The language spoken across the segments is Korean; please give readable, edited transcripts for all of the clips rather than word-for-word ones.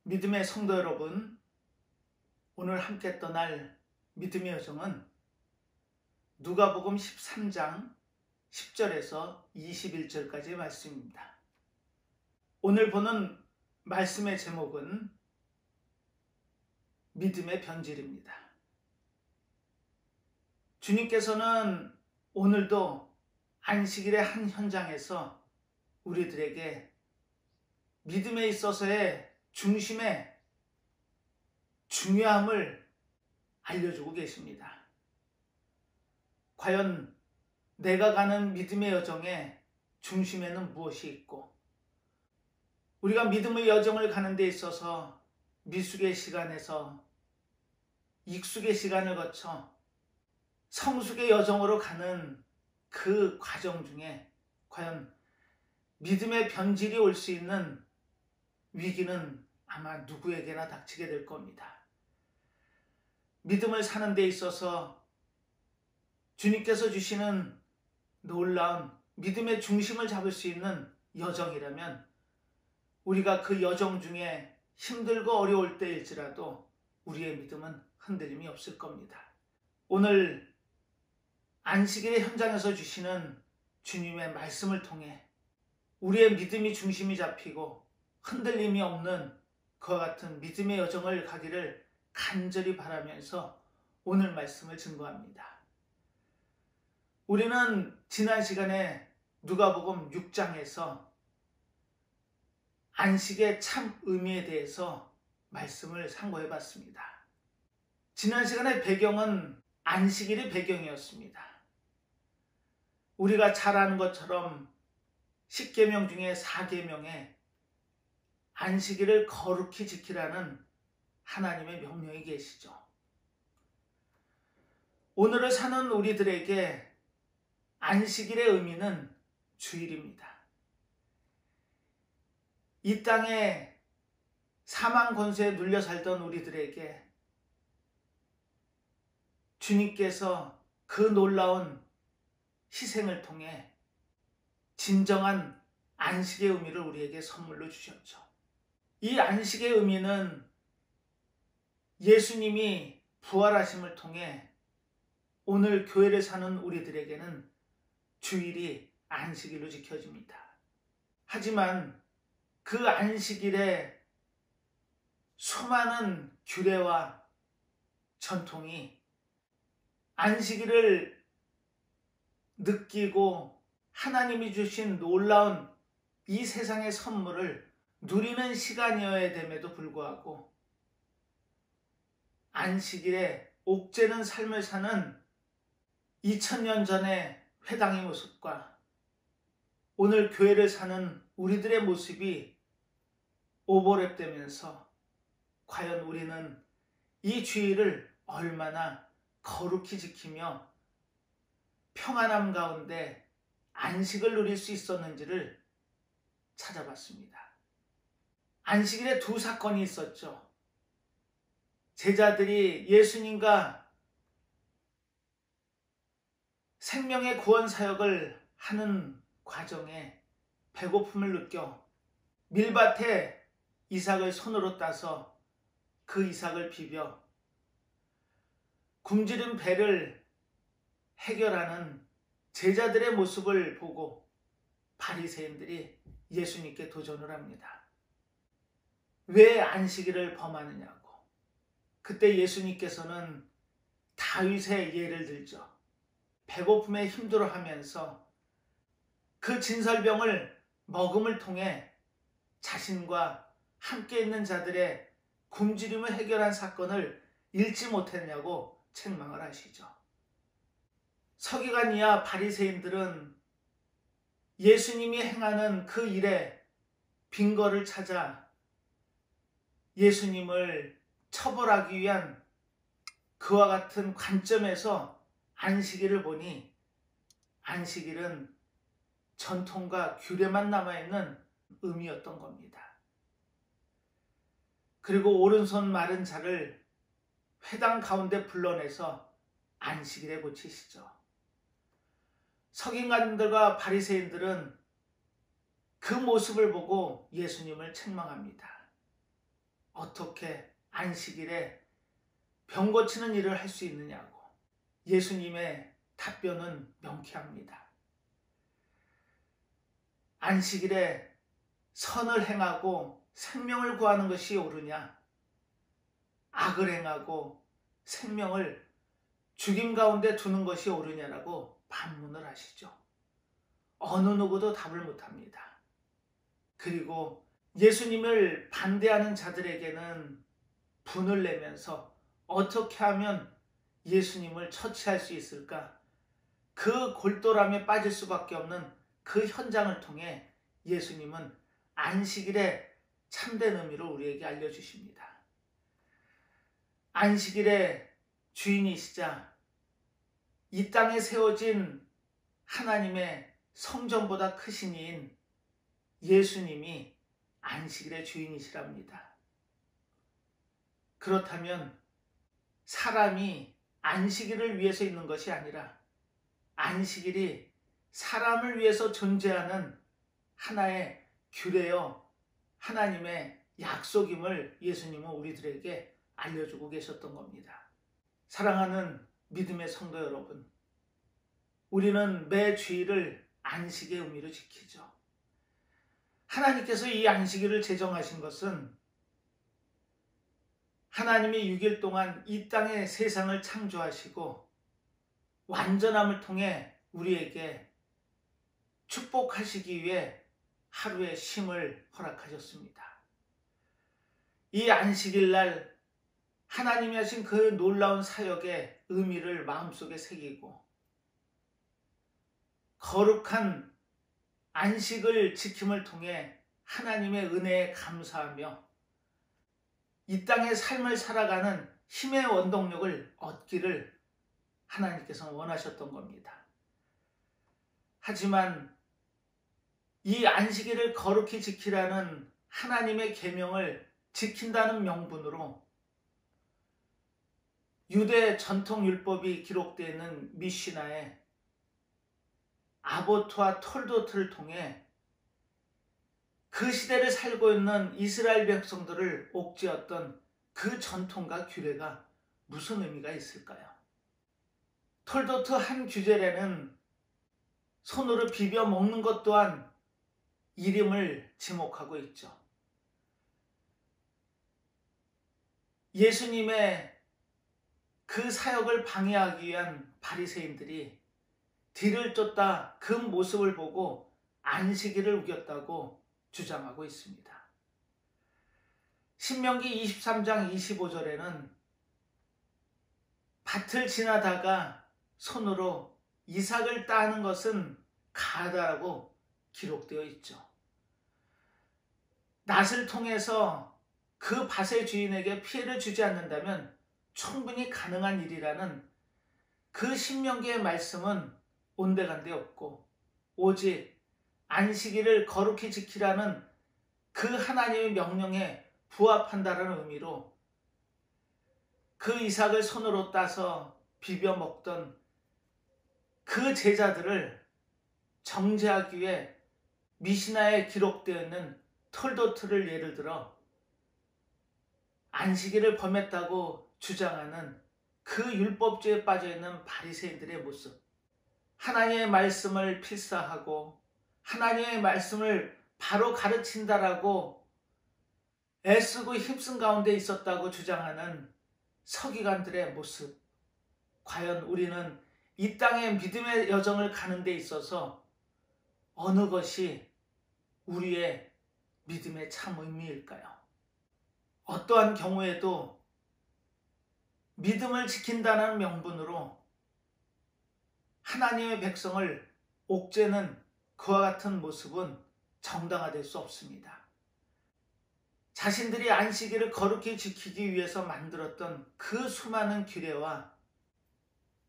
믿음의 성도 여러분, 오늘 함께 떠날 믿음의 여정은 누가복음 13장 10절에서 21절까지의 말씀입니다. 오늘 보는 말씀의 제목은 믿음의 변질입니다. 주님께서는 오늘도 안식일의 한 현장에서 우리들에게 믿음에 있어서의 중심의 중요함을 알려주고 계십니다. 과연 내가 가는 믿음의 여정의 중심에는 무엇이 있고, 우리가 믿음의 여정을 가는 데 있어서 미숙의 시간에서 익숙의 시간을 거쳐 성숙의 여정으로 가는 그 과정 중에 과연 믿음의 변질이 올 수 있는 위기는 아마 누구에게나 닥치게 될 겁니다. 믿음을 사는 데 있어서 주님께서 주시는 놀라운 믿음의 중심을 잡을 수 있는 여정이라면 우리가 그 여정 중에 힘들고 어려울 때일지라도 우리의 믿음은 흔들림이 없을 겁니다. 오늘 안식일의 현장에서 주시는 주님의 말씀을 통해 우리의 믿음이 중심이 잡히고 흔들림이 없는 그와 같은 믿음의 여정을 가기를 간절히 바라면서 오늘 말씀을 증거합니다. 우리는 지난 시간에 누가복음 6장에서 안식의 참 의미에 대해서 말씀을 상고해 봤습니다. 지난 시간의 배경은 안식일의 배경이었습니다. 우리가 잘 아는 것처럼 10계명 중에 4계명에 안식일을 거룩히 지키라는 하나님의 명령이 계시죠. 오늘을 사는 우리들에게 안식일의 의미는 주일입니다. 이 땅에 사망 권세에 눌려 살던 우리들에게 주님께서 그 놀라운 희생을 통해 진정한 안식의 의미를 우리에게 선물로 주셨죠. 이 안식의 의미는 예수님이 부활하심을 통해 오늘 교회를 사는 우리들에게는 주일이 안식일로 지켜집니다. 하지만 그 안식일에 수많은 규례와 전통이 안식일을 느끼고 하나님이 주신 놀라운 이 세상의 선물을 누리는 시간이어야 됨에도 불구하고 안식일에 옥죄는 삶을 사는 2000년 전의 회당의 모습과 오늘 교회를 사는 우리들의 모습이 오버랩되면서 과연 우리는 이 주일을 얼마나 거룩히 지키며 평안함 가운데 안식을 누릴 수 있었는지를 찾아봤습니다. 안식일에 두 사건이 있었죠. 제자들이 예수님과 생명의 구원 사역을 하는 과정에 배고픔을 느껴 밀밭에 이삭을 손으로 따서 그 이삭을 비벼 굶주린 배를 해결하는 제자들의 모습을 보고 바리새인들이 예수님께 도전을 합니다. 왜 안식일을 범하느냐고. 그때 예수님께서는 다윗의 예를 들죠. 배고픔에 힘들어하면서 그 진설병을 먹음을 통해 자신과 함께 있는 자들의 굶주림을 해결한 사건을 읽지 못했냐고 책망을 하시죠. 서기관이야 바리새인들은 예수님이 행하는 그 일에 빈거를 찾아 예수님을 처벌하기 위한 그와 같은 관점에서 안식일을 보니 안식일은 전통과 규례만 남아있는 의미였던 겁니다. 그리고 오른손 마른 자를 회당 가운데 불러내서 안식일에 고치시죠. 서기관들과 바리새인들은 그 모습을 보고 예수님을 책망합니다. 어떻게 안식일에 병 고치는 일을 할 수 있느냐고. 예수님의 답변은 명쾌합니다. 안식일에 선을 행하고 생명을 구하는 것이 옳으냐? 악을 행하고 생명을 죽임 가운데 두는 것이 옳으냐라고 반문을 하시죠. 어느 누구도 답을 못합니다. 그리고 예수님을 반대하는 자들에게는 분을 내면서 어떻게 하면 예수님을 처치할 수 있을까? 그 골똘함에 빠질 수밖에 없는 그 현장을 통해 예수님은 안식일의 참된 의미를 우리에게 알려주십니다. 안식일의 주인이시자 이 땅에 세워진 하나님의 성전보다 크신 이인 예수님이 안식일의 주인이시랍니다. 그렇다면 사람이 안식일을 위해서 있는 것이 아니라 안식일이 사람을 위해서 존재하는 하나의 규례요 하나님의 약속임을 예수님은 우리들에게 알려주고 계셨던 겁니다. 사랑하는 믿음의 성도 여러분, 우리는 매 주일을 안식의 의미로 지키죠. 하나님께서 이 안식일을 제정하신 것은 하나님이 6일 동안 이 땅의 세상을 창조하시고 완전함을 통해 우리에게 축복하시기 위해 하루의 쉼을 허락하셨습니다. 이 안식일 날 하나님이 하신 그 놀라운 사역의 의미를 마음속에 새기고 거룩한 안식을 지킴을 통해 하나님의 은혜에 감사하며 이 땅의 삶을 살아가는 힘의 원동력을 얻기를 하나님께서 원하셨던 겁니다. 하지만 이 안식일을 거룩히 지키라는 하나님의 계명을 지킨다는 명분으로 유대 전통 율법이 기록되어 있는 미시나에 아보트와 톨도트를 통해 그 시대를 살고 있는 이스라엘 백성들을 옥죄었던 그 전통과 규례가 무슨 의미가 있을까요? 톨도트 한 규절에는 손으로 비벼 먹는 것 또한 이름을 지목하고 있죠. 예수님의 그 사역을 방해하기 위한 바리새인들이 뒤를 쫓다 그 모습을 보고 안식일을 우겼다고 주장하고 있습니다. 신명기 23장 25절에는 밭을 지나다가 손으로 이삭을 따는 것은 가하다라고 기록되어 있죠. 낫을 통해서 그 밭의 주인에게 피해를 주지 않는다면 충분히 가능한 일이라는 그 신명기의 말씀은 온데간데 없고 오직 안식일을 거룩히 지키라는 그 하나님의 명령에 부합한다는 의미로 그 이삭을 손으로 따서 비벼 먹던 그 제자들을 정죄하기 위해 미시나에 기록되어 있는 톨도트를 예를 들어 안식일을 범했다고 주장하는 그 율법주의에 빠져있는 바리새인들의 모습, 하나님의 말씀을 필사하고 하나님의 말씀을 바로 가르친다라고 애쓰고 힘쓴 가운데 있었다고 주장하는 서기관들의 모습, 과연 우리는 이 땅의 믿음의 여정을 가는 데 있어서 어느 것이 우리의 믿음의 참 의미일까요? 어떠한 경우에도 믿음을 지킨다는 명분으로 하나님의 백성을 옥죄는 그와 같은 모습은 정당화될 수 없습니다. 자신들이 안식일을 거룩히 지키기 위해서 만들었던 그 수많은 규례와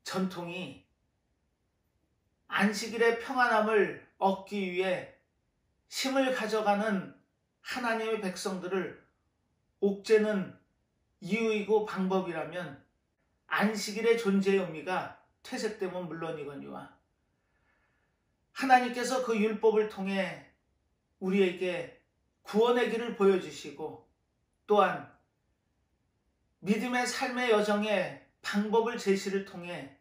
전통이 안식일의 평안함을 얻기 위해 힘을 가져가는 하나님의 백성들을 옥죄는 이유이고 방법이라면 안식일의 존재의 의미가 퇴색되면 물론이거니와 하나님께서 그 율법을 통해 우리에게 구원의 길을 보여주시고 또한 믿음의 삶의 여정의 방법을 제시를 통해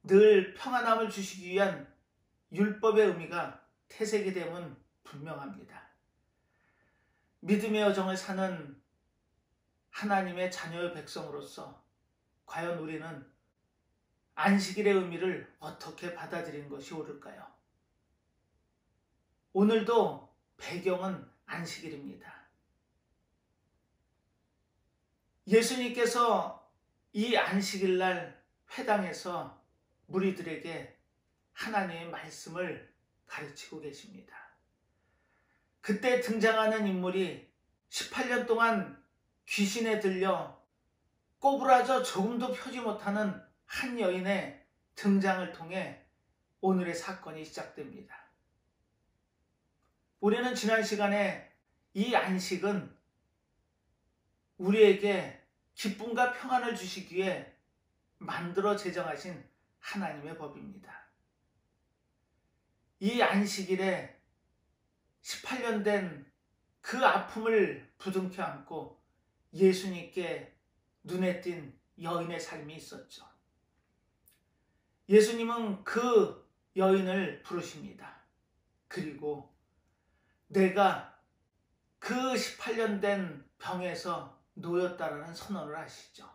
늘 평안함을 주시기 위한 율법의 의미가 태색이 됨은 분명합니다. 믿음의 여정을 사는 하나님의 자녀의 백성으로서 과연 우리는 안식일의 의미를 어떻게 받아들이는 것이 옳을까요? 오늘도 배경은 안식일입니다. 예수님께서 이 안식일날 회당에서 무리들에게 하나님의 말씀을 가르치고 계십니다. 그때 등장하는 인물이 18년 동안 귀신에 들려 꼬부라져 조금도 펴지 못하는 한 여인의 등장을 통해 오늘의 사건이 시작됩니다. 우리는 지난 시간에 이 안식은 우리에게 기쁨과 평안을 주시기 위해 만들어 제정하신 하나님의 법입니다. 이 안식일에 18년 된 그 아픔을 부둥켜 안고 예수님께 눈에 띈 여인의 삶이 있었죠. 예수님은 그 여인을 부르십니다. 그리고 내가 그 18년 된 병에서 놓였다라는 선언을 하시죠.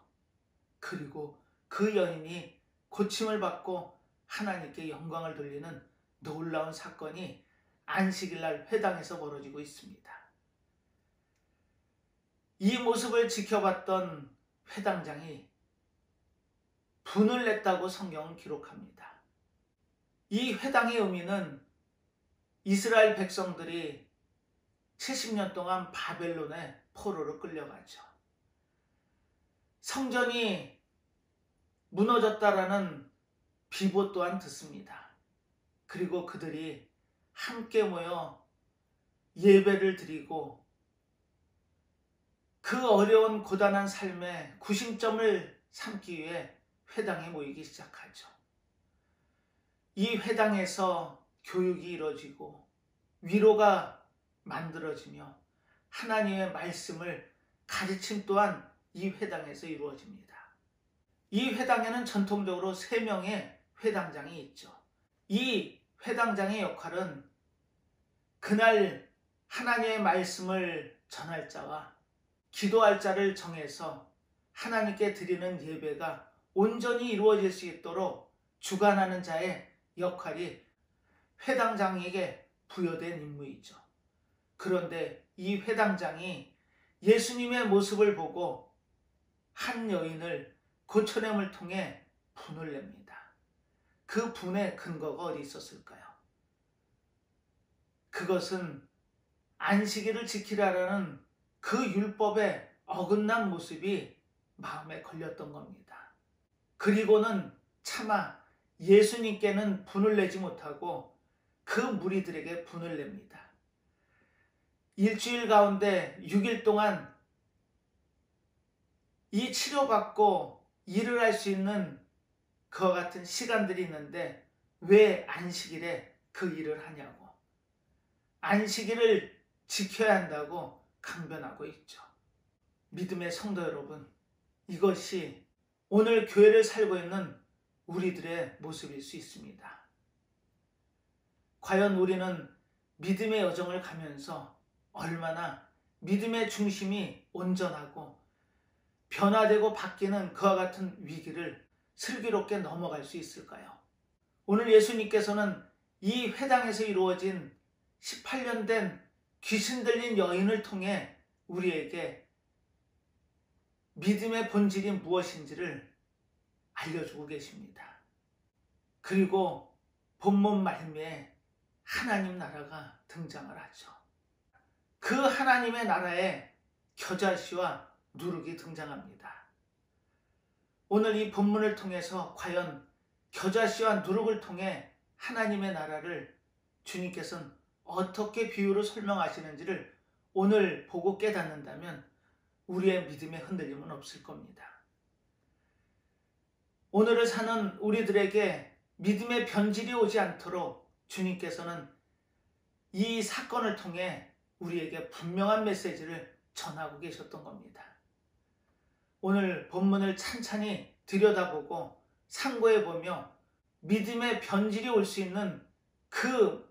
그리고 그 여인이 고침을 받고 하나님께 영광을 돌리는 놀라운 사건이 안식일날 회당에서 벌어지고 있습니다. 이 모습을 지켜봤던 회당장이 분을 냈다고 성경은 기록합니다. 이 회당의 의미는 이스라엘 백성들이 70년 동안 바벨론의 포로로 끌려가죠. 성전이 무너졌다라는 비보 또한 듣습니다. 그리고 그들이 함께 모여 예배를 드리고 그 어려운 고단한 삶의 구심점을 삼기 위해 회당에 모이기 시작하죠. 이 회당에서 교육이 이루어지고 위로가 만들어지며 하나님의 말씀을 가르침 또한 이 회당에서 이루어집니다. 이 회당에는 전통적으로 3명의 회당장이 있죠. 이 회당장의 역할은 그날 하나님의 말씀을 전할 자와 기도할 자를 정해서 하나님께 드리는 예배가 온전히 이루어질 수 있도록 주관하는 자의 역할이 회당장에게 부여된 임무이죠. 그런데 이 회당장이 예수님의 모습을 보고 한 여인을 고쳐냄을 통해 분을 냅니다. 그 분의 근거가 어디 있었을까요? 그것은 안식일을 지키라라는 그 율법의 어긋난 모습이 마음에 걸렸던 겁니다. 그리고는 차마 예수님께는 분을 내지 못하고 그 무리들에게 분을 냅니다. 일주일 가운데 6일 동안 이 치료받고 일을 할 수 있는 그와 같은 시간들이 있는데 왜 안식일에 그 일을 하냐고, 안식일을 지켜야 한다고 강변하고 있죠. 믿음의 성도 여러분, 이것이 오늘 교회를 살고 있는 우리들의 모습일 수 있습니다. 과연 우리는 믿음의 여정을 가면서 얼마나 믿음의 중심이 온전하고 변화되고 바뀌는 그와 같은 위기를 슬기롭게 넘어갈 수 있을까요? 오늘 예수님께서는 이 회당에서 이루어진 18년 된 귀신 들린 여인을 통해 우리에게 믿음의 본질이 무엇인지를 알려주고 계십니다. 그리고 본문 말미에 하나님 나라가 등장을 하죠. 그 하나님의 나라에 겨자씨와 누룩이 등장합니다. 오늘 이 본문을 통해서 과연 겨자씨와 누룩을 통해 하나님의 나라를 주님께서는 어떻게 비유로 설명하시는지를 오늘 보고 깨닫는다면 우리의 믿음의 흔들림은 없을 겁니다. 오늘을 사는 우리들에게 믿음의 변질이 오지 않도록 주님께서는 이 사건을 통해 우리에게 분명한 메시지를 전하고 계셨던 겁니다. 오늘 본문을 찬찬히 들여다보고 상고해보며 믿음의 변질이 올 수 있는 그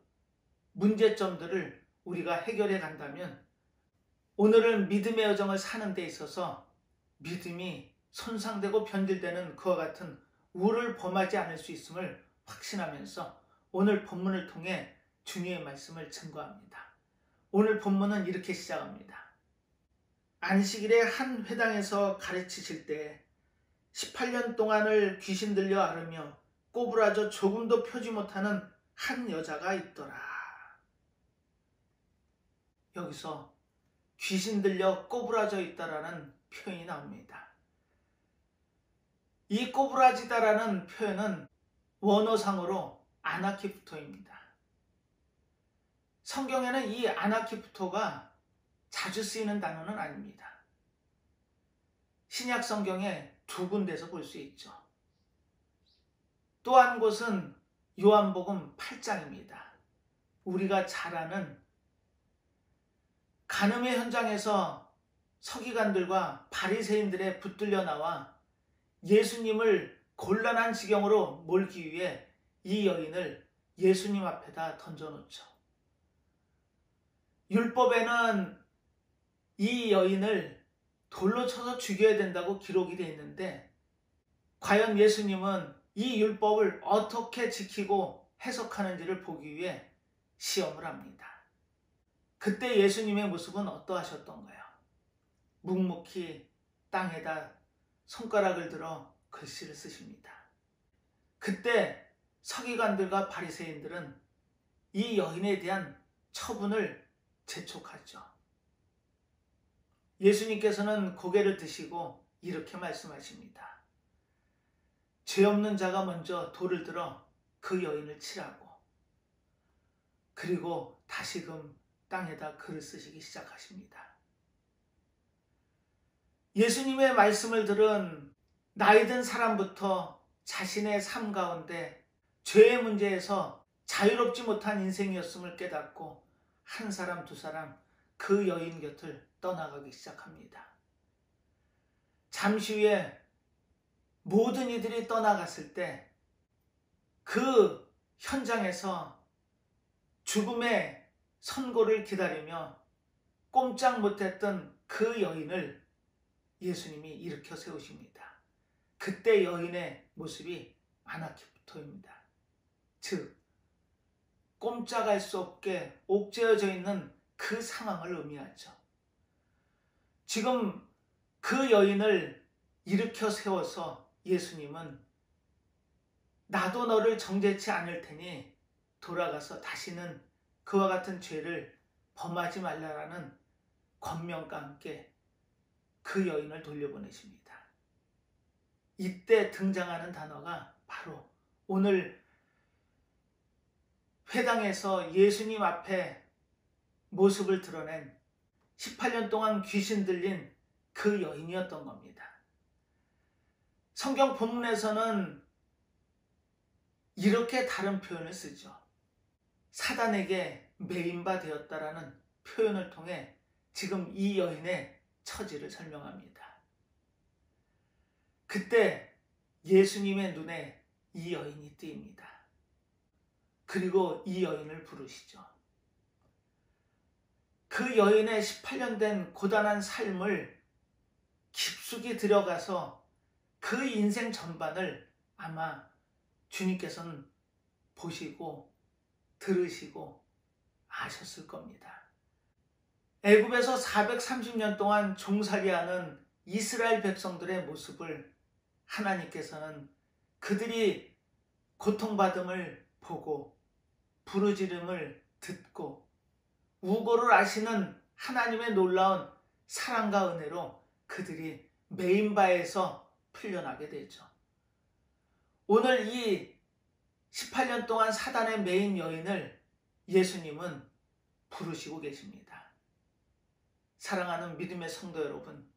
문제점들을 우리가 해결해 간다면 오늘은 믿음의 여정을 사는 데 있어서 믿음이 손상되고 변질되는 그와 같은 우를 범하지 않을 수 있음을 확신하면서 오늘 본문을 통해 주님의 말씀을 증거합니다. 오늘 본문은 이렇게 시작합니다. 안식일에 한 회당에서 가르치실 때 18년 동안을 귀신 들려 앓으며 꼬부라져 조금도 펴지 못하는 한 여자가 있더라. 여기서 귀신 들려 꼬부라져 있다라는 표현이 나옵니다. 이 꼬부라지다라는 표현은 원어상으로 아나키프토입니다. 성경에는 이 아나키프토가 자주 쓰이는 단어는 아닙니다. 신약 성경에 2군데서 볼 수 있죠. 또 한 곳은 요한복음 8장입니다. 우리가 잘 아는 간음의 현장에서 서기관들과 바리새인들에 붙들려 나와 예수님을 곤란한 지경으로 몰기 위해 이 여인을 예수님 앞에다 던져놓죠. 율법에는 이 여인을 돌로 쳐서 죽여야 된다고 기록이 되어 있는데 과연 예수님은 이 율법을 어떻게 지키고 해석하는지를 보기 위해 시험을 합니다. 그때 예수님의 모습은 어떠하셨던가요? 묵묵히 땅에다 손가락을 들어 글씨를 쓰십니다. 그때 서기관들과 바리새인들은 이 여인에 대한 처분을 재촉하죠. 예수님께서는 고개를 드시고 이렇게 말씀하십니다. 죄 없는 자가 먼저 돌을 들어 그 여인을 치라고. 그리고 다시금 땅에다 글을 쓰시기 시작하십니다. 예수님의 말씀을 들은 나이든 사람부터 자신의 삶 가운데 죄의 문제에서 자유롭지 못한 인생이었음을 깨닫고 한 사람 두 사람 그 여인 곁을 떠나가기 시작합니다. 잠시 후에 모든 이들이 떠나갔을 때 그 현장에서 죽음의 선고를 기다리며 꼼짝 못했던 그 여인을 예수님이 일으켜 세우십니다. 그때 여인의 모습이 아나키프토입니다. 즉 꼼짝할 수 없게 옥죄어져 있는 그 상황을 의미하죠. 지금 그 여인을 일으켜 세워서 예수님은 나도 너를 정죄치 않을 테니 돌아가서 다시는 그와 같은 죄를 범하지 말라라는 권명과 함께 그 여인을 돌려보내십니다. 이때 등장하는 단어가 바로 오늘 회당에서 예수님 앞에 모습을 드러낸 18년 동안 귀신 들린 그 여인이었던 겁니다. 성경 본문에서는 이렇게 다른 표현을 쓰죠. 사단에게 매인바 되었다라는 표현을 통해 지금 이 여인의 처지를 설명합니다. 그때 예수님의 눈에 이 여인이 띄입니다. 그리고 이 여인을 부르시죠. 그 여인의 18년 된 고단한 삶을 깊숙이 들어가서 그 인생 전반을 아마 주님께서는 보시고 들으시고 아셨을 겁니다. 애굽에서 430년 동안 종살이하는 이스라엘 백성들의 모습을 하나님께서는 그들이 고통받음을 보고 부르짖음을 듣고 우고를 아시는 하나님의 놀라운 사랑과 은혜로 그들이 매인바에서 풀려나게 되죠. 오늘 이 18년 동안 사단의 매인 여인을 예수님은 부르시고 계십니다. 사랑하는 믿음의 성도 여러분,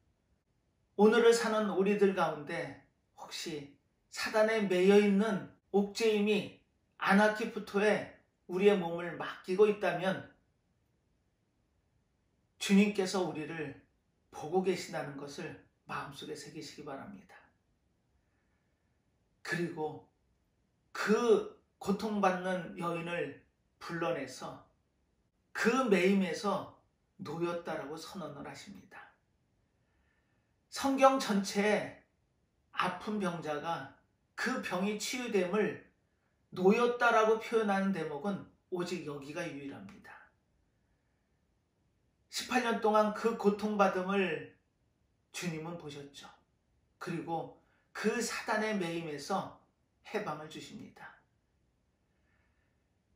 오늘을 사는 우리들 가운데 혹시 사단에 매여 있는 옥죄임이 아나키프토에 우리의 몸을 맡기고 있다면 주님께서 우리를 보고 계시다는 것을 마음속에 새기시기 바랍니다. 그리고 그 고통받는 여인을 불러내서 그 매임에서 놓였다라고 선언을 하십니다. 성경 전체에 아픈 병자가 그 병이 치유됨을 놓였다라고 표현하는 대목은 오직 여기가 유일합니다. 18년 동안 그 고통받음을 주님은 보셨죠. 그리고 그 사단의 매임에서 해방을 주십니다.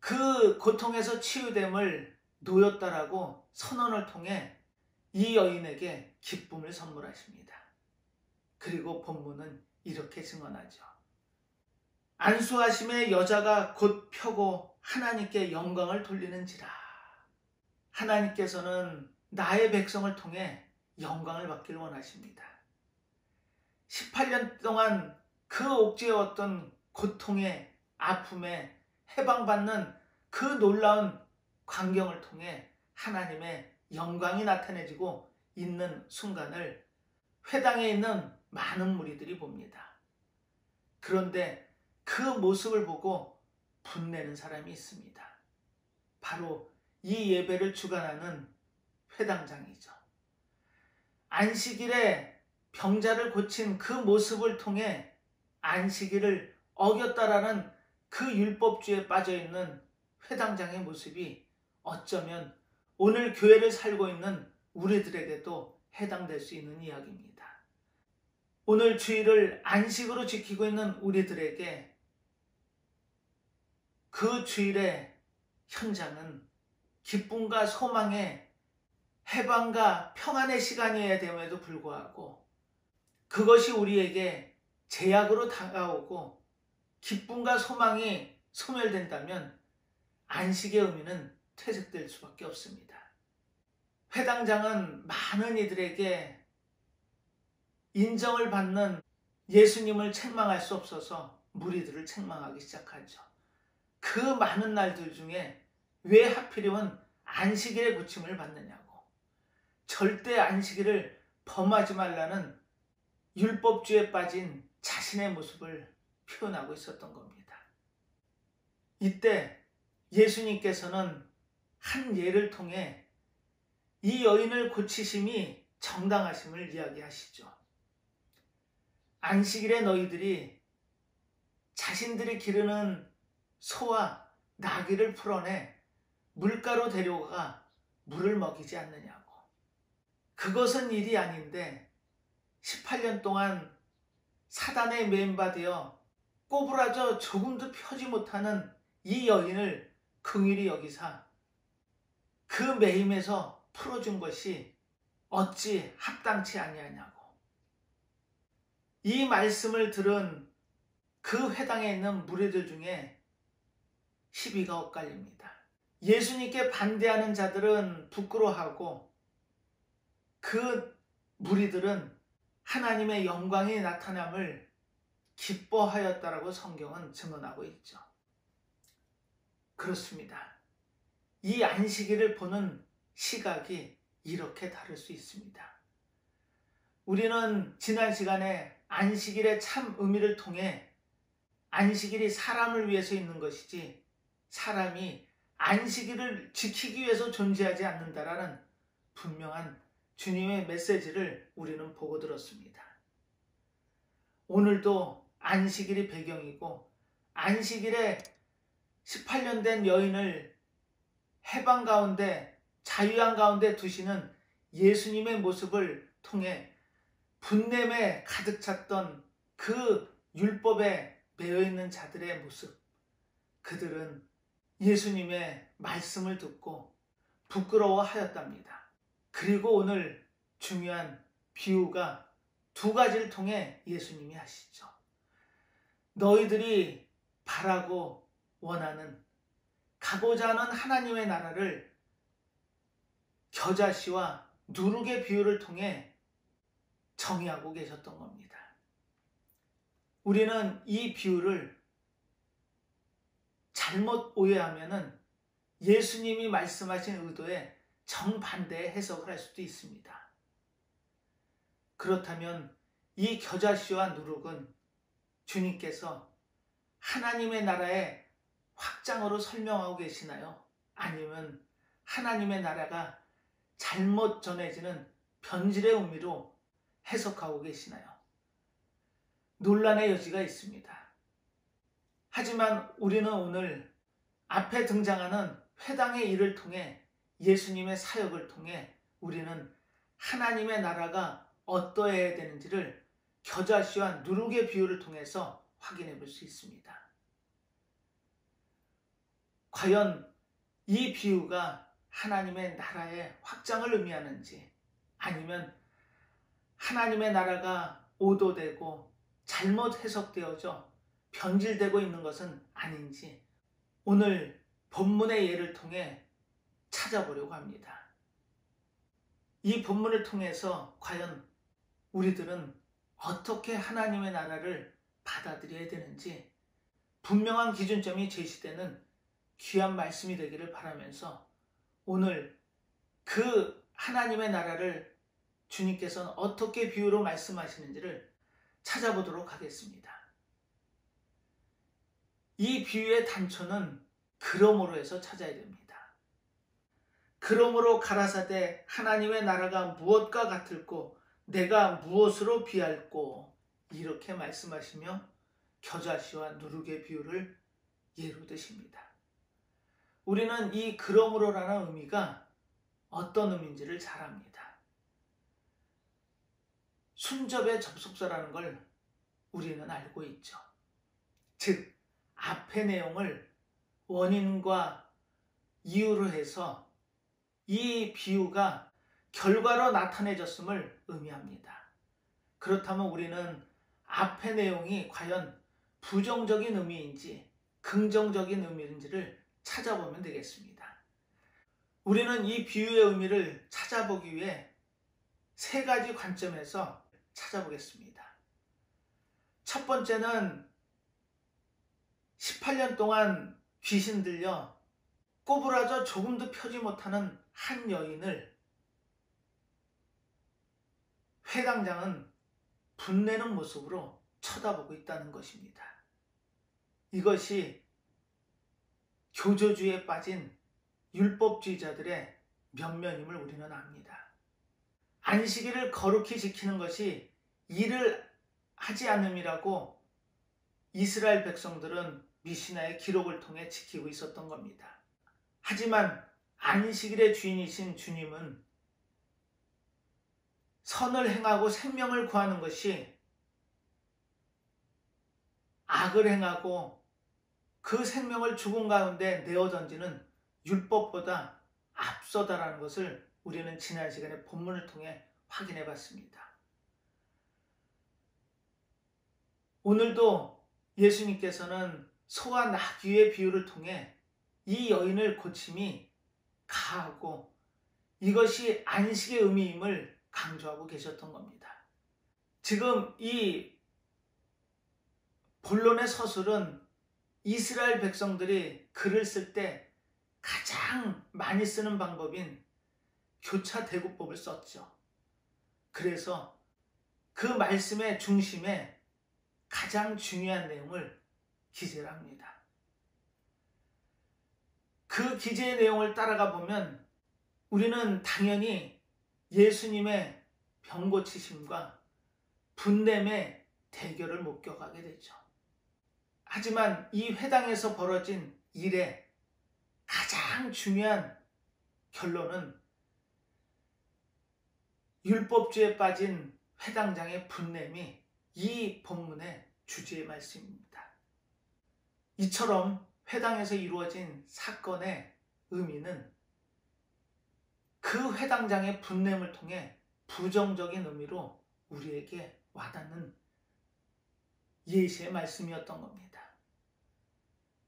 그 고통에서 치유됨을 놓였다라고 선언을 통해 이 여인에게 기쁨을 선물하십니다. 그리고 본문은 이렇게 증언하죠. 안수하심에 여자가 곧 펴고 하나님께 영광을 돌리는지라. 하나님께서는 나의 백성을 통해 영광을 받기를 원하십니다. 18년 동안 그 옥죄었던 고통에 아픔에 해방받는 그 놀라운 광경을 통해 하나님의 영광이 나타내지고 있는 순간을 회당에 있는 많은 무리들이 봅니다. 그런데 그 모습을 보고 분내는 사람이 있습니다. 바로 이 예배를 주관하는 회당장이죠. 안식일에 병자를 고친 그 모습을 통해 안식일을 어겼다라는 그 율법주의에 빠져있는 회당장의 모습이 어쩌면 오늘 교회를 살고 있는 우리들에게도 해당될 수 있는 이야기입니다. 오늘 주일을 안식으로 지키고 있는 우리들에게 그 주일의 현장은 기쁨과 소망의 해방과 평안의 시간이어야 됨에도 불구하고 그것이 우리에게 제약으로 다가오고 기쁨과 소망이 소멸된다면 안식의 의미는 퇴색될 수밖에 없습니다. 회당장은 많은 이들에게 인정을 받는 예수님을 책망할 수 없어서 무리들을 책망하기 시작하죠. 그 많은 날들 중에 왜 하필이면 안식일의 고침을 받느냐고. 절대 안식일을 범하지 말라는 율법주의에 빠진 자신의 모습을 표현하고 있었던 겁니다. 이때 예수님께서는 한 예를 통해 이 여인을 고치심이 정당하심을 이야기하시죠. 안식일에 너희들이 자신들이 기르는 소와 나귀를 풀어내 물가로 데려가 물을 먹이지 않느냐고. 그것은 일이 아닌데 18년 동안 사단의 매임받아 꼬부라져 조금도 펴지 못하는 이 여인을 긍휼히 여기사 그 매임에서 풀어준 것이 어찌 합당치 아니하냐고. 이 말씀을 들은 그 회당에 있는 무리들 중에 시비가 엇갈립니다. 예수님께 반대하는 자들은 부끄러워하고 그 무리들은 하나님의 영광이 나타남을 기뻐하였다라고 성경은 증언하고 있죠. 그렇습니다. 이 안식일을 보는 시각이 이렇게 다를 수 있습니다. 우리는 지난 시간에 안식일의 참 의미를 통해 안식일이 사람을 위해서 있는 것이지 사람이 안식일을 지키기 위해서 존재하지 않는다라는 분명한 주님의 메시지를 우리는 보고 들었습니다. 오늘도 안식일이 배경이고 안식일에 18년 된 여인을 해방 가운데 자유한 가운데 두시는 예수님의 모습을 통해 분냄에 가득 찼던 그 율법에 매여있는 자들의 모습, 그들은 예수님의 말씀을 듣고 부끄러워하였답니다. 그리고 오늘 중요한 비유가 두 가지를 통해 예수님이 하시죠. 너희들이 바라고 원하는 가고자 하는 하나님의 나라를 겨자씨와 누룩의 비유를 통해 정의하고 계셨던 겁니다. 우리는 이 비유를 잘못 오해하면 예수님이 말씀하신 의도에 정반대의 해석을 할 수도 있습니다. 그렇다면 이 겨자씨와 누룩은 주님께서 하나님의 나라의 확장으로 설명하고 계시나요? 아니면 하나님의 나라가 잘못 전해지는 변질의 의미로 해석하고 계시나요? 논란의 여지가 있습니다. 하지만 우리는 오늘 앞에 등장하는 회당의 일을 통해 예수님의 사역을 통해 우리는 하나님의 나라가 어떠해야 되는지를 겨자씨와 누룩의 비유를 통해서 확인해 볼 수 있습니다. 과연 이 비유가 하나님의 나라의 확장을 의미하는지 아니면 하나님의 나라가 오도되고 잘못 해석되어져 변질되고 있는 것은 아닌지 오늘 본문의 예를 통해 찾아보려고 합니다. 이 본문을 통해서 과연 우리들은 어떻게 하나님의 나라를 받아들여야 되는지 분명한 기준점이 제시되는 귀한 말씀이 되기를 바라면서 오늘 그 하나님의 나라를 주님께서는 어떻게 비유로 말씀하시는지를 찾아보도록 하겠습니다. 이 비유의 단초는 그러므로에서 찾아야 됩니다. 그러므로 가라사대 하나님의 나라가 무엇과 같을꼬 내가 무엇으로 비할꼬 이렇게 말씀하시며 겨자씨와 누룩의 비유를 예로 드십니다. 우리는 이 그러므로라는 의미가 어떤 의미인지를 잘 압니다. 순접의 접속사라는 걸 우리는 알고 있죠. 즉 앞의 내용을 원인과 이유로 해서 이 비유가 결과로 나타내졌음을 의미합니다. 그렇다면 우리는 앞의 내용이 과연 부정적인 의미인지 긍정적인 의미인지를 찾아보면 되겠습니다. 우리는 이 비유의 의미를 찾아보기 위해 세 가지 관점에서 찾아보겠습니다. 첫 번째는 18년 동안 귀신 들려 꼬부라져 조금도 펴지 못하는 한 여인을 회당장은 분내는 모습으로 쳐다보고 있다는 것입니다. 이것이 교조주의에 빠진 율법주의자들의 면면임을 우리는 압니다. 안식일을 거룩히 지키는 것이 일을 하지 않음이라고 이스라엘 백성들은 미시나의 기록을 통해 지키고 있었던 겁니다. 하지만 안식일의 주인이신 주님은 선을 행하고 생명을 구하는 것이 악을 행하고 그 생명을 죽음 가운데 내어 던지는 율법보다 앞서다라는 것을 우리는 지난 시간에 본문을 통해 확인해 봤습니다. 오늘도 예수님께서는 소와 나귀의 비유를 통해 이 여인을 고침이 가하고 이것이 안식의 의미임을 강조하고 계셨던 겁니다. 지금 이 본론의 서술은 이스라엘 백성들이 글을 쓸 때 가장 많이 쓰는 방법인 교차 대구법을 썼죠. 그래서 그 말씀의 중심에 가장 중요한 내용을 기재를 합니다. 그 기재의 내용을 따라가 보면 우리는 당연히 예수님의 병고치심과 분냄의 대결을 목격하게 되죠. 하지만 이 회당에서 벌어진 일의 가장 중요한 결론은 율법주의에 빠진 회당장의 분냄이 이 본문의 주제의 말씀입니다. 이처럼 회당에서 이루어진 사건의 의미는 그 회당장의 분냄을 통해 부정적인 의미로 우리에게 와닿는 예시의 말씀이었던 겁니다.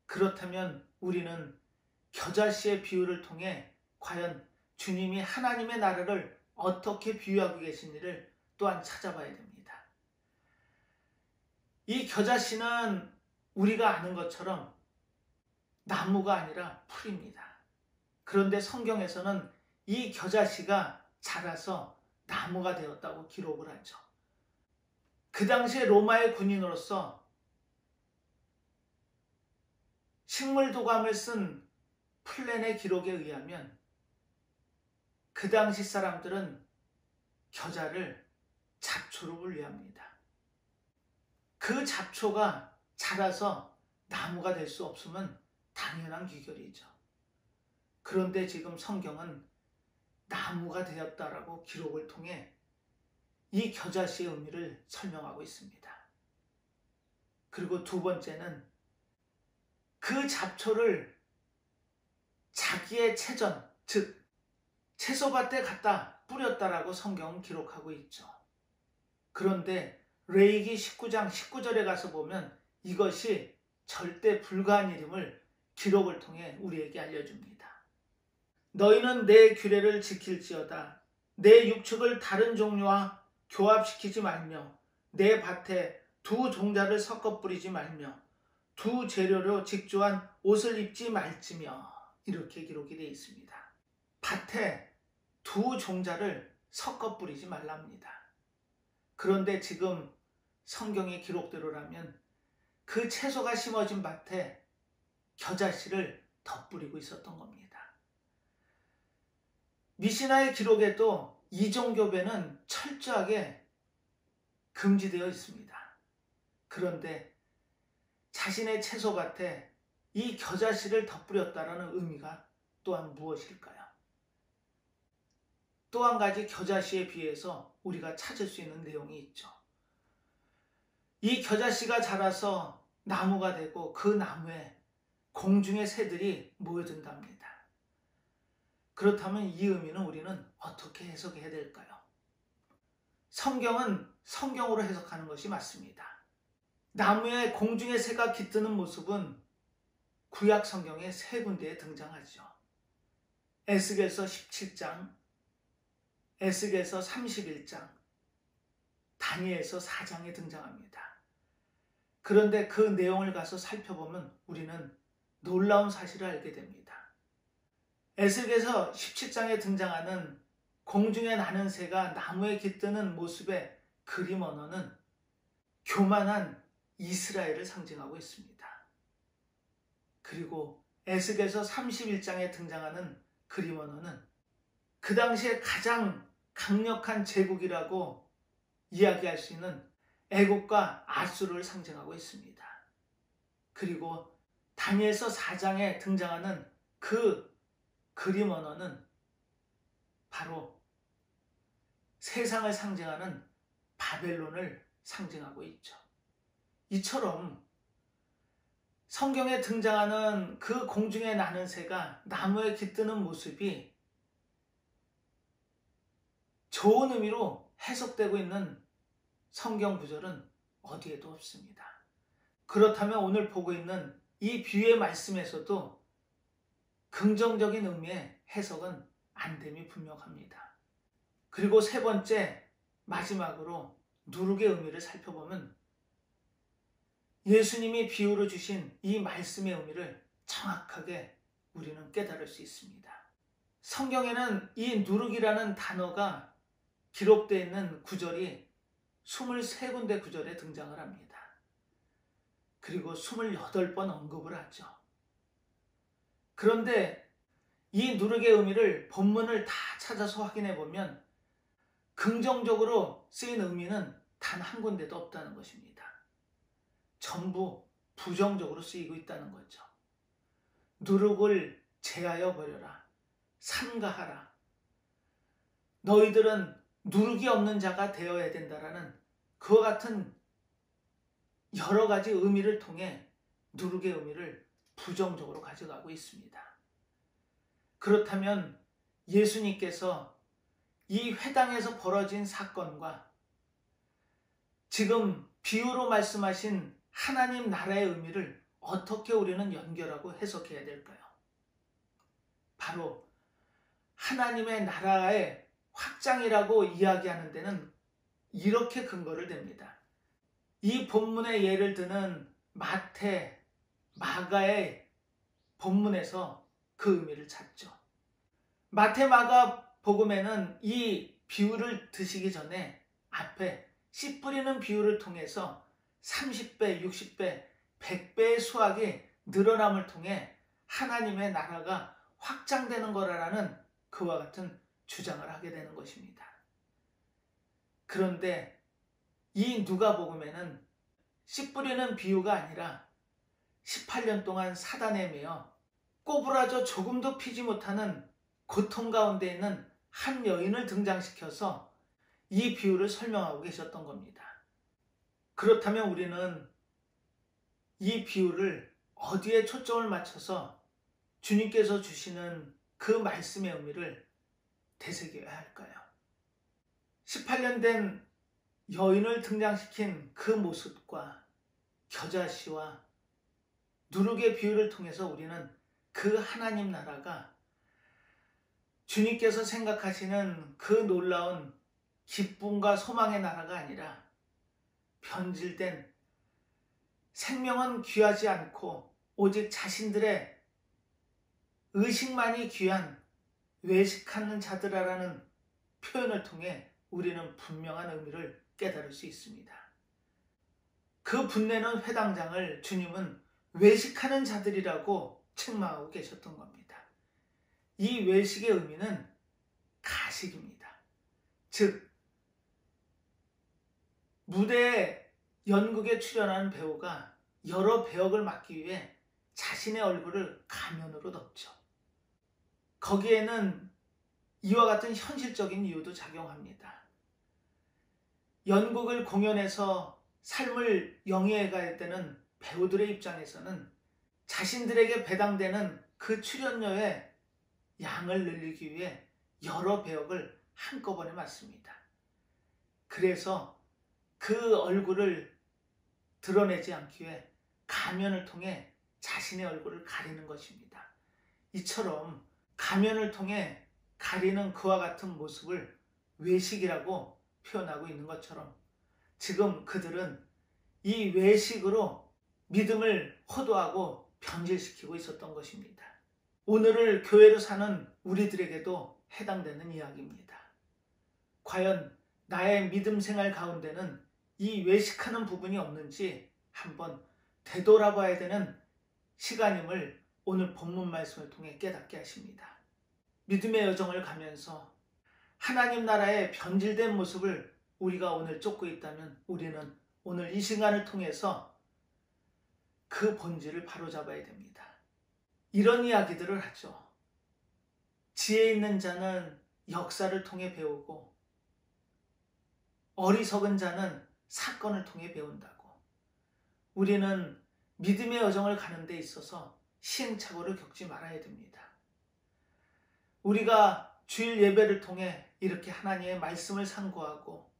그렇다면 우리는 겨자씨의 비유를 통해 과연 주님이 하나님의 나라를 어떻게 비유하고 계신지를 또한 찾아봐야 됩니다. 이 겨자씨는 우리가 아는 것처럼 나무가 아니라 풀입니다. 그런데 성경에서는 이 겨자씨가 자라서 나무가 되었다고 기록을 하죠. 그 당시에 로마의 군인으로서 식물도감을 쓴 플랜의 기록에 의하면 그 당시 사람들은 겨자를 잡초로 분류합니다. 그 잡초가 자라서 나무가 될 수 없으면 당연한 귀결이죠. 그런데 지금 성경은 나무가 되었다라고 기록을 통해 이 겨자씨의 의미를 설명하고 있습니다. 그리고 두 번째는 그 잡초를 자기의 체전, 즉 채소밭에 갖다 뿌렸다라고 성경은 기록하고 있죠. 그런데 레위기 19장 19절에 가서 보면 이것이 절대 불가한 일임을 기록을 통해 우리에게 알려줍니다. 너희는 내 규례를 지킬지어다. 내 육축을 다른 종류와 교합시키지 말며 내 밭에 두 종자를 섞어 뿌리지 말며 두 재료로 직조한 옷을 입지 말지며 이렇게 기록이 되어 있습니다. 밭에 두 종자를 섞어 뿌리지 말랍니다. 그런데 지금 성경의 기록대로라면 그 채소가 심어진 밭에 겨자씨를 덧뿌리고 있었던 겁니다. 미시나의 기록에도 이종교배는 철저하게 금지되어 있습니다. 그런데 자신의 채소밭에 이 겨자씨를 덧뿌렸다라는 의미가 또한 무엇일까요? 또 한 가지 겨자씨에 비해서 우리가 찾을 수 있는 내용이 있죠. 이 겨자씨가 자라서 나무가 되고 그 나무에 공중의 새들이 모여든답니다. 그렇다면 이 의미는 우리는 어떻게 해석해야 될까요? 성경은 성경으로 해석하는 것이 맞습니다. 나무에 공중의 새가 깃드는 모습은 구약 성경에 세 군데에 등장하죠. 에스겔서 17장, 에스겔서 31장, 다니엘서 4장에 등장합니다. 그런데 그 내용을 가서 살펴보면 우리는 놀라운 사실을 알게 됩니다. 에스겔서 17장에 등장하는 공중에 나는 새가 나무에 깃드는 모습의 그림 언어는 교만한 이스라엘을 상징하고 있습니다. 그리고 에스겔서 31장에 등장하는 그림 언어는 그 당시에 가장 강력한 제국이라고 이야기할 수 있는 애국과 아수르를 상징하고 있습니다. 그리고 다니엘서 4장에 등장하는 그 그림 언어는 바로 세상을 상징하는 바벨론을 상징하고 있죠. 이처럼 성경에 등장하는 그 공중에 나는 새가 나무에 깃드는 모습이 좋은 의미로 해석되고 있는 성경 구절은 어디에도 없습니다. 그렇다면 오늘 보고 있는 이 비유의 말씀에서도 긍정적인 의미의 해석은 안 됨이 분명합니다. 그리고 세 번째, 마지막으로 누룩의 의미를 살펴보면 예수님이 비유로 주신 이 말씀의 의미를 정확하게 우리는 깨달을 수 있습니다. 성경에는 이 누룩이라는 단어가 기록되어 있는 구절이 23군데 구절에 등장을 합니다. 그리고 28번 언급을 하죠. 그런데 이 누룩의 의미를 본문을 다 찾아서 확인해 보면 긍정적으로 쓰인 의미는 단 한 군데도 없다는 것입니다. 전부 부정적으로 쓰이고 있다는 거죠. 누룩을 제하여 버려라. 삼가하라. 너희들은 누룩이 없는 자가 되어야 된다라는 그와 같은 여러 가지 의미를 통해 누룩의 의미를 부정적으로 가져가고 있습니다. 그렇다면 예수님께서 이 회당에서 벌어진 사건과 지금 비유로 말씀하신 하나님 나라의 의미를 어떻게 우리는 연결하고 해석해야 될까요? 바로 하나님의 나라의 확장이라고 이야기하는 데는 이렇게 근거를 댑니다. 이 본문의 예를 드는 마태, 마가의 본문에서 그 의미를 찾죠. 마태, 마가 복음에는 이 비유를 드시기 전에 앞에 씨 뿌리는 비유를 통해서 30배, 60배, 100배의 수확이 늘어남을 통해 하나님의 나라가 확장되는 거라는 그와 같은 주장을 하게 되는 것입니다. 그런데 이 누가복음에는 씨 뿌리는 비유가 아니라 18년 동안 사단에 매여 꼬부라져 조금도 피지 못하는 고통 가운데 있는 한 여인을 등장시켜서 이 비유를 설명하고 계셨던 겁니다. 그렇다면 우리는 이 비유를 어디에 초점을 맞춰서 주님께서 주시는 그 말씀의 의미를 되새겨야 할까요? 18년 된 여인을 등장시킨 그 모습과 겨자씨와 누룩의 비유를 통해서 우리는 그 하나님 나라가 주님께서 생각하시는 그 놀라운 기쁨과 소망의 나라가 아니라 변질된 생명은 귀하지 않고 오직 자신들의 의식만이 귀한 외식하는 자들아라는 표현을 통해 우리는 분명한 의미를 깨달을 수 있습니다. 그 분내는 회당장을 주님은 외식하는 자들이라고 책망하고 계셨던 겁니다. 이 외식의 의미는 가식입니다. 즉 무대에 연극에 출연하는 배우가 여러 배역을 맡기 위해 자신의 얼굴을 가면으로 덮죠. 거기에는 이와 같은 현실적인 이유도 작용합니다. 연극을 공연해서 삶을 영위해 가야 되는 배우들의 입장에서는 자신들에게 배당되는 그 출연료의 양을 늘리기 위해 여러 배역을 한꺼번에 맡습니다. 그래서 그 얼굴을 드러내지 않기 위해 가면을 통해 자신의 얼굴을 가리는 것입니다. 이처럼 가면을 통해 가리는 그와 같은 모습을 외식이라고 표현하고 있는 것처럼 지금 그들은 이 외식으로 믿음을 호도하고 변질시키고 있었던 것입니다. 오늘을 교회로 사는 우리들에게도 해당되는 이야기입니다. 과연 나의 믿음 생활 가운데는 이 외식하는 부분이 없는지 한번 되돌아봐야 되는 시간임을 오늘 본문 말씀을 통해 깨닫게 하십니다. 믿음의 여정을 가면서 하나님 나라의 변질된 모습을 우리가 오늘 쫓고 있다면 우리는 오늘 이 시간을 통해서 그 본질을 바로잡아야 됩니다. 이런 이야기들을 하죠. 지혜 있는 자는 역사를 통해 배우고 어리석은 자는 사건을 통해 배운다고. 우리는 믿음의 여정을 가는 데 있어서 시행착오를 겪지 말아야 됩니다. 우리가 주일 예배를 통해 이렇게 하나님의 말씀을 상고하고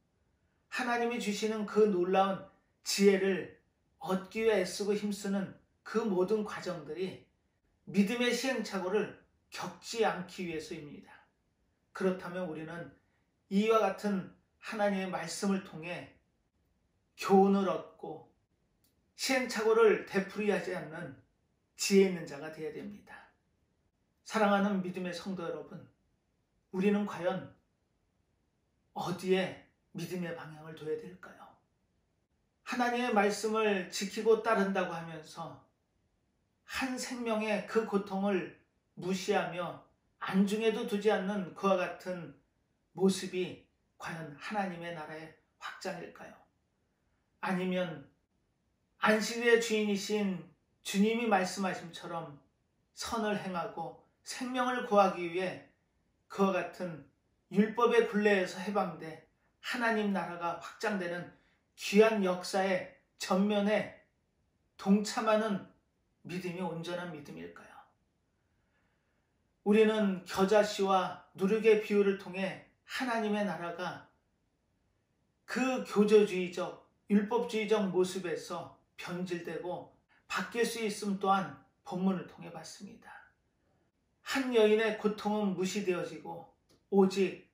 하나님이 주시는 그 놀라운 지혜를 얻기 위해 애쓰고 힘쓰는 그 모든 과정들이 믿음의 시행착오를 겪지 않기 위해서입니다. 그렇다면 우리는 이와 같은 하나님의 말씀을 통해 교훈을 얻고 시행착오를 되풀이하지 않는 지혜 있는 자가 되어야 됩니다. 사랑하는 믿음의 성도 여러분, 우리는 과연 어디에 믿음의 방향을 둬야 될까요? 하나님의 말씀을 지키고 따른다고 하면서 한 생명의 그 고통을 무시하며 안중에도 두지 않는 그와 같은 모습이 과연 하나님의 나라의 확장일까요? 아니면 안식일의 주인이신 주님이 말씀하심처럼 선을 행하고 생명을 구하기 위해 그와 같은 율법의 굴레에서 해방돼 하나님 나라가 확장되는 귀한 역사의 전면에 동참하는 믿음이 온전한 믿음일까요? 우리는 겨자씨와 누룩의 비유를 통해 하나님의 나라가 그 교조주의적, 율법주의적 모습에서 변질되고 바뀔 수 있음 또한 본문을 통해 봤습니다. 한 여인의 고통은 무시되어지고 오직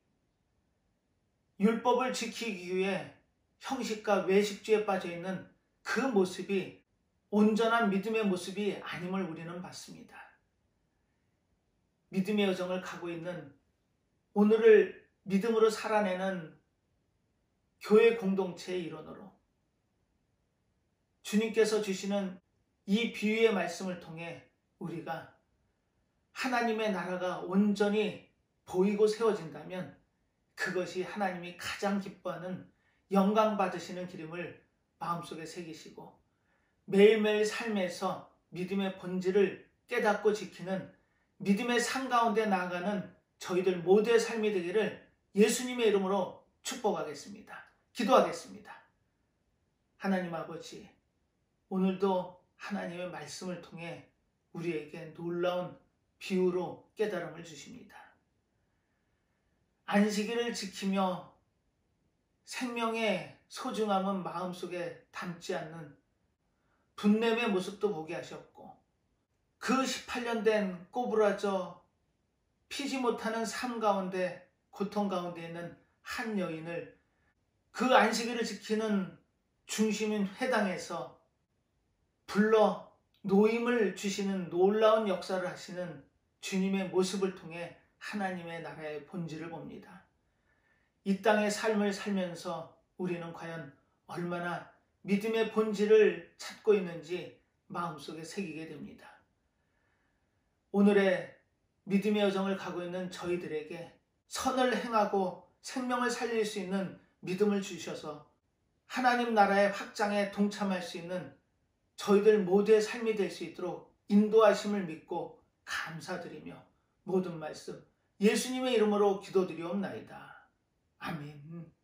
율법을 지키기 위해 형식과 외식주의에 빠져있는 그 모습이 온전한 믿음의 모습이 아님을 우리는 봤습니다. 믿음의 여정을 가고 있는 오늘을 믿음으로 살아내는 교회 공동체의 일원으로 주님께서 주시는 이 비유의 말씀을 통해 우리가 하나님의 나라가 온전히 보이고 세워진다면 그것이 하나님이 가장 기뻐하는 영광 받으시는 기름을 마음속에 새기시고 매일매일 삶에서 믿음의 본질을 깨닫고 지키는 믿음의 산 가운데 나아가는 저희들 모두의 삶이 되기를 예수님의 이름으로 축복하겠습니다. 기도하겠습니다. 하나님 아버지, 오늘도 하나님의 말씀을 통해 우리에게 놀라운 비유로 깨달음을 주십니다. 안식일을 지키며 생명의 소중함은 마음속에 담지 않는 분냄의 모습도 보게 하셨고 그 18년 된 꼬부라져 피지 못하는 삶 가운데 고통 가운데 있는 한 여인을 그 안식일을 지키는 중심인 회당에서 불러 노임을 주시는 놀라운 역사를 하시는 주님의 모습을 통해 하나님의 나라의 본질을 봅니다. 이 땅의 삶을 살면서 우리는 과연 얼마나 믿음의 본질을 찾고 있는지 마음속에 새기게 됩니다. 오늘의 믿음의 여정을 가고 있는 저희들에게 선을 행하고 생명을 살릴 수 있는 믿음을 주셔서 하나님 나라의 확장에 동참할 수 있는 저희들 모두의 삶이 될 수 있도록 인도하심을 믿고 감사드리며 모든 말씀 예수님의 이름으로 기도드리옵나이다. 아멘.